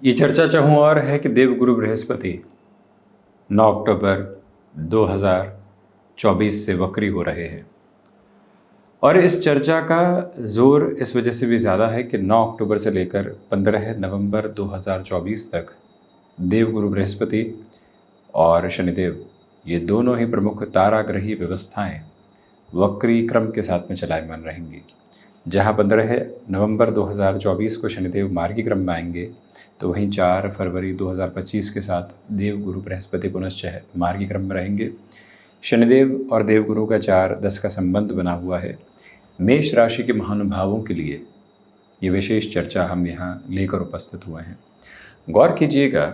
ये चर्चा चाहूँ और है कि देवगुरु बृहस्पति 9 अक्टूबर 2024 से वक्री हो रहे हैं। और इस चर्चा का जोर इस वजह से भी ज़्यादा है कि 9 अक्टूबर से लेकर 15 नवंबर 2024 तक देवगुरु बृहस्पति और शनिदेव ये दोनों ही प्रमुख ताराग्रही व्यवस्थाएं वक्री क्रम के साथ में चलायमान रहेंगी। जहां 15 नवंबर 2024 को शनिदेव मार्गी क्रम में आएंगे, तो वहीं 4 फरवरी 2025 के साथ देवगुरु बृहस्पति पुनश्च मार्गी क्रम में रहेंगे। शनिदेव और देवगुरु का 4-10 का संबंध बना हुआ है। मेष राशि के महानुभावों के लिए ये विशेष चर्चा हम यहाँ लेकर उपस्थित हुए हैं। गौर कीजिएगा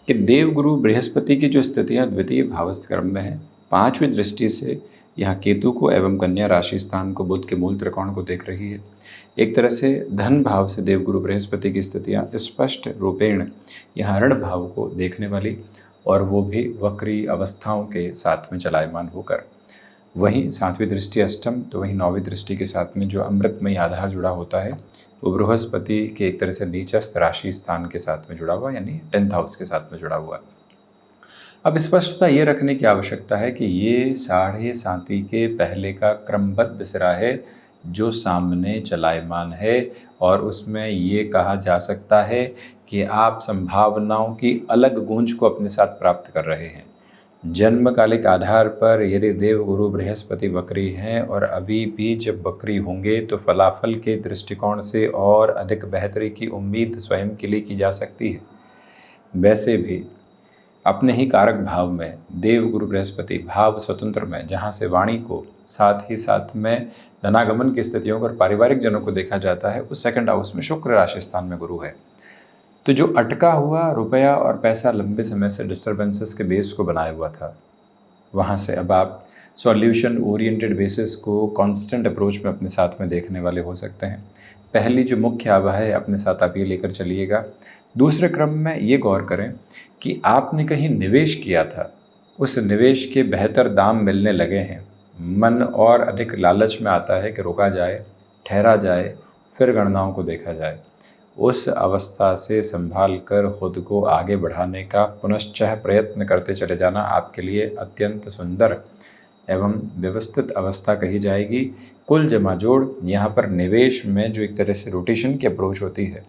कि देवगुरु बृहस्पति की जो स्थितियाँ द्वितीय भावस्थ क्रम में है, 5वीं दृष्टि से यहाँ केतु को एवं कन्या राशि स्थान को बुध के मूल त्रिकोण को देख रही है। एक तरह से धन भाव से देवगुरु बृहस्पति की स्थितियाँ स्पष्ट रूपेण यहाँ ऋण भाव को देखने वाली, और वो भी वक्री अवस्थाओं के साथ में चलायमान होकर। वहीं 7वीं दृष्टि अष्टम, तो वहीं 9वीं दृष्टि के साथ में जो अमृतमयी आधार जुड़ा होता है वो बृहस्पति के एक तरह से नीचस्थ राशि स्थान के साथ में जुड़ा हुआ, यानी 10th हाउस के साथ में जुड़ा हुआ। अब स्पष्टता ये रखने की आवश्यकता है कि ये 7.5 के पहले का क्रमबद्ध सिरा है जो सामने चलायमान है, और उसमें ये कहा जा सकता है कि आप संभावनाओं की अलग गूंज को अपने साथ प्राप्त कर रहे हैं। जन्मकालिक आधार पर यदि देवगुरु बृहस्पति वक्री हैं और अभी भी जब वक्री होंगे तो फलाफल के दृष्टिकोण से और अधिक बेहतरी की उम्मीद स्वयं के लिए की जा सकती है। वैसे भी अपने ही कारक भाव में देवगुरु बृहस्पति भाव स्वतंत्र में, जहाँ से वाणी को साथ ही साथ में धनागमन की स्थितियों और पारिवारिक जनों को देखा जाता है, उस 2nd हाउस में शुक्र राशि स्थान में गुरु है। तो जो अटका हुआ रुपया और पैसा लंबे समय से डिस्टर्बेंसेस के बेस को बनाया हुआ था, वहाँ से अब आप सॉल्यूशन ओरिएंटेड बेसिस को कांस्टेंट अप्रोच में अपने साथ में देखने वाले हो सकते हैं। पहली जो मुख्य आवाह है अपने साथ आप ये लेकर चलिएगा। दूसरे क्रम में ये गौर करें कि आपने कहीं निवेश किया था, उस निवेश के बेहतर दाम मिलने लगे हैं। मन और अधिक लालच में आता है कि रुका जाए, ठहरा जाए, फिर गणनाओं को देखा जाए। उस अवस्था से संभाल कर खुद को आगे बढ़ाने का पुनश्चः प्रयत्न करते चले जाना आपके लिए अत्यंत सुंदर एवं व्यवस्थित अवस्था कही जाएगी। कुल जमा जोड़ यहाँ पर निवेश में जो एक तरह से रोटेशन की अप्रोच होती है,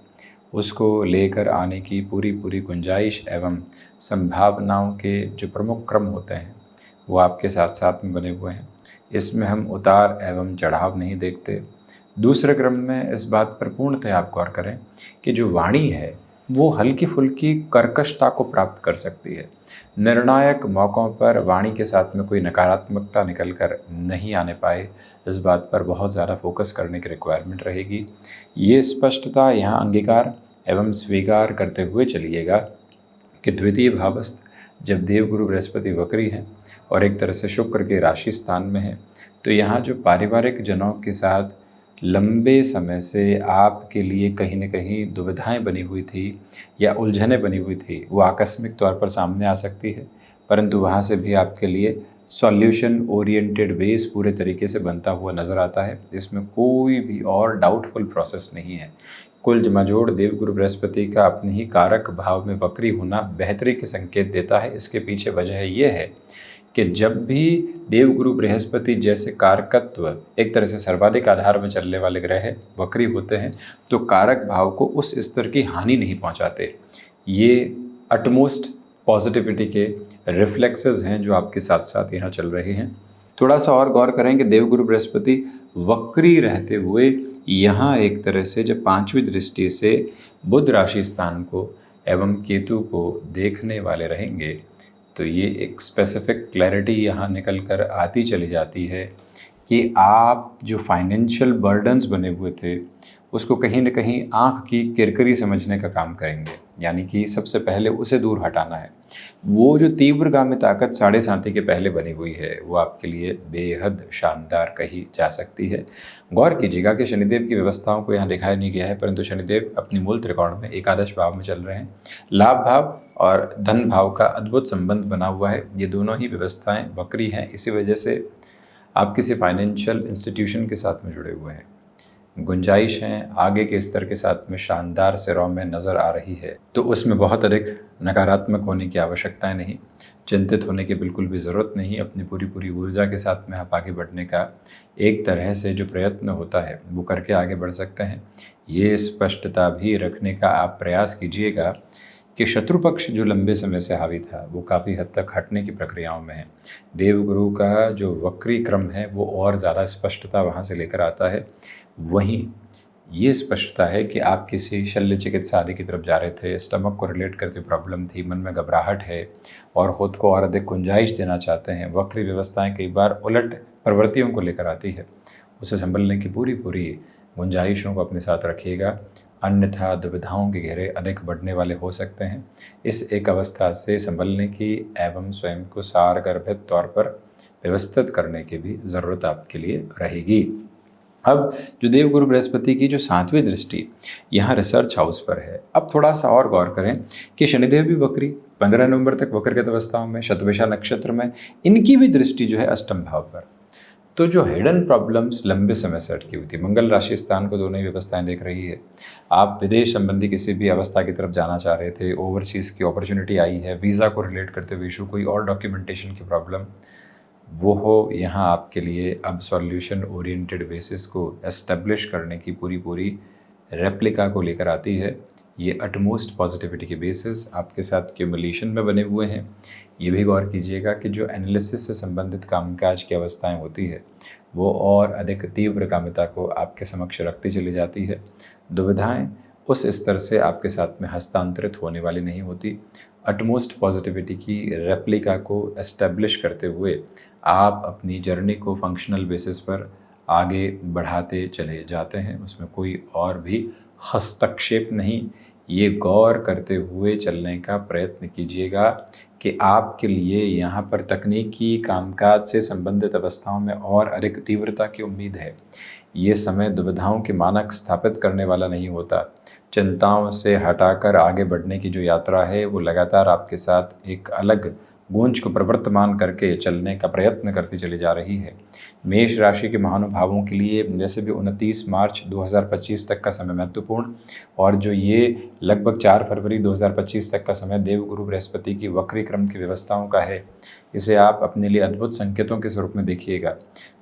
उसको लेकर आने की पूरी गुंजाइश एवं संभावनाओं के जो प्रमुख क्रम होते हैं वो आपके साथ साथ में बने हुए हैं। इसमें हम उतार एवं चढ़ाव नहीं देखते। दूसरे क्रम में इस बात पर पूर्णतः आप गौर करें कि जो वाणी है वो हल्की फुल्की कर्कशता को प्राप्त कर सकती है। निर्णायक मौक़ों पर वाणी के साथ में कोई नकारात्मकता निकल कर नहीं आने पाए, इस बात पर बहुत ज़्यादा फोकस करने की रिक्वायरमेंट रहेगी। ये स्पष्टता यहाँ अंगीकार एवं स्वीकार करते हुए चलिएगा कि द्वितीय भावस्थ जब देवगुरु बृहस्पति वक्री हैं और एक तरह से शुक्र के राशि स्थान में है, तो यहाँ जो पारिवारिक जनों के साथ लंबे समय से आपके लिए कहीं न कहीं दुविधाएं बनी हुई थी या उलझनें बनी हुई थी, वो आकस्मिक तौर पर सामने आ सकती है, परंतु वहाँ से भी आपके लिए सॉल्यूशन ओरिएंटेड बेस पूरे तरीके से बनता हुआ नज़र आता है। इसमें कोई भी और डाउटफुल प्रोसेस नहीं है। कुल जमाजोड़ देवगुरु बृहस्पति का अपने ही कारक भाव में वक्री होना बेहतरी के संकेत देता है। इसके पीछे वजह ये है कि जब भी देवगुरु बृहस्पति जैसे कारकत्व एक तरह से सर्वाधिक आधार में चलने वाले ग्रह वक्री होते हैं, तो कारक भाव को उस स्तर की हानि नहीं पहुंचाते। ये अटमोस्ट पॉजिटिविटी के रिफ्लेक्सेस हैं जो आपके साथ साथ यहाँ चल रहे हैं। थोड़ा सा और गौर करें कि देवगुरु बृहस्पति वक्री रहते हुए यहाँ एक तरह से जब 5वीं दृष्टि से बुध राशि स्थान को एवं केतु को देखने वाले रहेंगे, तो ये एक स्पेसिफिक क्लैरिटी यहाँ निकल कर आती चली जाती है कि आप जो फाइनेंशियल बर्डन्स बने हुए थे उसको कहीं न कहीं आँख की किरकिरी समझने का काम करेंगे, यानी कि सबसे पहले उसे दूर हटाना है। वो जो तीव्रगामी ताकत 7.5 के पहले बनी हुई है वो आपके लिए बेहद शानदार कही जा सकती है। गौर कीजिएगा कि शनिदेव की व्यवस्थाओं को यहाँ दिखाया नहीं गया है, परंतु शनिदेव अपनी मूल त्रिकोण में एकादश भाव में चल रहे हैं। लाभ भाव और धन भाव का अद्भुत संबंध बना हुआ है। ये दोनों ही व्यवस्थाएं वक्री हैं, इसी वजह से आप किसी फाइनेंशियल इंस्टीट्यूशन के साथ में जुड़े हुए हैं। गुंजाइशें आगे के स्तर के साथ में शानदार सिरों में नज़र आ रही है, तो उसमें बहुत अधिक नकारात्मक होने की आवश्यकताएं नहीं, चिंतित होने की बिल्कुल भी ज़रूरत नहीं। अपनी पूरी पूरी ऊर्जा के साथ में आप आगे बढ़ने का एक तरह से जो प्रयत्न होता है वो करके आगे बढ़ सकते हैं। ये स्पष्टता भी रखने का आप प्रयास कीजिएगा कि शत्रु पक्ष जो लंबे समय से हावी था वो काफ़ी हद तक हटने की प्रक्रियाओं में है। देवगुरु का जो वक्री क्रम है वो और ज़्यादा स्पष्टता वहाँ से लेकर आता है। वहीं ये स्पष्टता है कि आप किसी शल्य चिकित्सा आदि की तरफ जा रहे थे, स्टमक को रिलेट करती प्रॉब्लम थी, मन में घबराहट है और खुद को और अधिक गुंजाइश देना चाहते हैं। वक्री व्यवस्थाएं कई बार उलट प्रवृत्तियों को लेकर आती है, उसे संभलने की पूरी पूरी गुंजाइशों को अपने साथ रखिएगा, अन्यथा दुविधाओं के घेरे अधिक बढ़ने वाले हो सकते हैं। इस एक अवस्था से संभलने की एवं स्वयं को सारगर्भित तौर पर व्यवस्थित करने की भी ज़रूरत आपके लिए रहेगी। अब जो देवगुरु बृहस्पति की जो 7वीं दृष्टि यहाँ रिसर्च हाउस पर है, अब थोड़ा सा और गौर करें कि शनिदेव भी वक्री 15 नवंबर तक वक्रगत अवस्थाओं में शतभिषा नक्षत्र में, इनकी भी दृष्टि जो है अष्टम भाव पर। तो जो हिडन प्रॉब्लम्स लंबे समय से अटकी हुई थी, मंगल राशि स्थान को दोनों ही व्यवस्थाएं देख रही है। आप विदेश संबंधी किसी भी अवस्था की तरफ जाना चाह रहे थे, ओवरसीज़ की अपॉर्चुनिटी आई है, वीज़ा को रिलेट करते हुए इशू, कोई और डॉक्यूमेंटेशन की प्रॉब्लम, वो हो यहाँ आपके लिए अब सॉल्यूशन ओरिएंटेड बेसिस को एस्टेब्लिश करने की पूरी पूरी रेप्लिका को लेकर आती है। ये अटमोस्ट पॉजिटिविटी के बेसिस आपके साथ क्यूमुलेशन में बने हुए हैं। ये भी गौर कीजिएगा कि जो एनालिसिस से संबंधित कामकाज की अवस्थाएं होती है वो और अधिक तीव्रगामिता को आपके समक्ष रखती चली जाती है। दुविधाएं उस स्तर से आपके साथ में हस्तांतरित होने वाली नहीं होती। अटमोस्ट पॉजिटिविटी की रेप्लिका को एस्टेब्लिश करते हुए आप अपनी जर्नी को फंक्शनल बेसिस पर आगे बढ़ाते चले जाते हैं, उसमें कोई और भी हस्तक्षेप नहीं। ये गौर करते हुए चलने का प्रयत्न कीजिएगा कि आपके लिए यहाँ पर तकनीकी कामकाज से संबंधित अवस्थाओं में और अधिक तीव्रता की उम्मीद है। ये समय दुविधाओं के मानक स्थापित करने वाला नहीं होता। चिंताओं से हटाकर आगे बढ़ने की जो यात्रा है वो लगातार आपके साथ एक अलग गूंज को प्रवर्तमान करके चलने का प्रयत्न करती चली जा रही है। मेष राशि के महानुभावों के लिए वैसे भी 29 मार्च 2025 तक का समय महत्वपूर्ण, और जो ये लगभग 4 फरवरी 2025 तक का समय देवगुरु बृहस्पति की वक्री क्रम की व्यवस्थाओं का है, इसे आप अपने लिए अद्भुत संकेतों के स्वरूप में देखिएगा।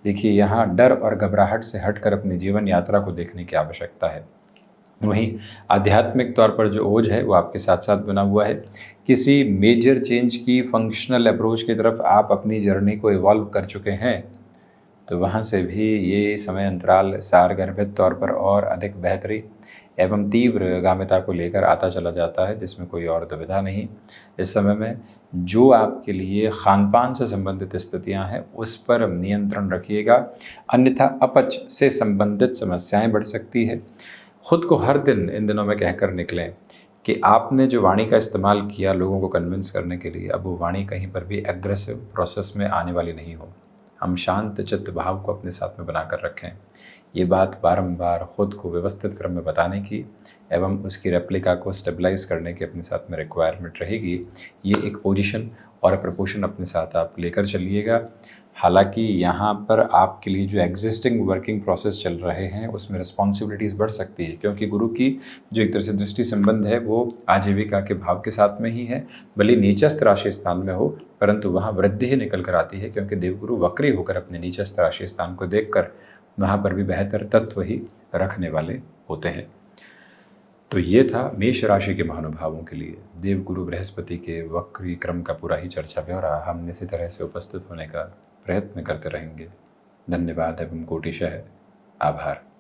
देखिए, यहाँ डर और घबराहट से हटकर अपनी जीवन यात्रा को देखने की आवश्यकता है। वहीं आध्यात्मिक तौर पर जो ओज है वो आपके साथ साथ बना हुआ है। किसी मेजर चेंज की फंक्शनल अप्रोच की तरफ आप अपनी जर्नी को इवॉल्व कर चुके हैं, तो वहाँ से भी ये समय अंतराल सारगर्भित तौर पर और अधिक बेहतरी एवं तीव्र गामिता को लेकर आता चला जाता है, जिसमें कोई और दुविधा नहीं। इस समय में जो आपके लिए खान पान से संबंधित स्थितियां हैं उस पर नियंत्रण रखिएगा, अन्यथा अपच से संबंधित समस्याएं बढ़ सकती है। खुद को हर दिन इन दिनों में कहकर निकलें कि आपने जो वाणी का इस्तेमाल किया लोगों को कन्विंस करने के लिए, अब वो वाणी कहीं पर भी एग्रेसिव प्रोसेस में आने वाली नहीं हो। हम शांत चित्त भाव को अपने साथ में बनाकर रखें। ये बात बारंबार खुद को व्यवस्थित क्रम में बताने की एवं उसकी रेप्लिका को स्टेबलाइज करने की अपने साथ में रिक्वायरमेंट रहेगी। ये एक पोजीशन और प्रपोर्शन अपने साथ आप लेकर चलिएगा। हालांकि यहाँ पर आपके लिए जो एग्जिस्टिंग वर्किंग प्रोसेस चल रहे हैं उसमें रिस्पॉन्सिबिलिटीज़ बढ़ सकती है, क्योंकि गुरु की जो एक तरह से दृष्टि संबंध है वो आजीविका के भाव के साथ में ही है। भले नीचस्थ राशि स्थान में हो, परंतु वहाँ वृद्धि ही निकल कर आती है, क्योंकि देवगुरु वक्री होकर अपने नीचस्थ राशि स्थान को देखकर वहाँ पर भी बेहतर तत्व ही रखने वाले होते हैं। तो ये था मेष राशि के महानुभावों के लिए देवगुरु बृहस्पति के वक्री क्रम का पूरा ही चर्चा ब्यौरा हम इसी तरह से उपस्थित होने का प्रयत्न करते रहेंगे। धन्यवाद एवं कोटिशः आभार।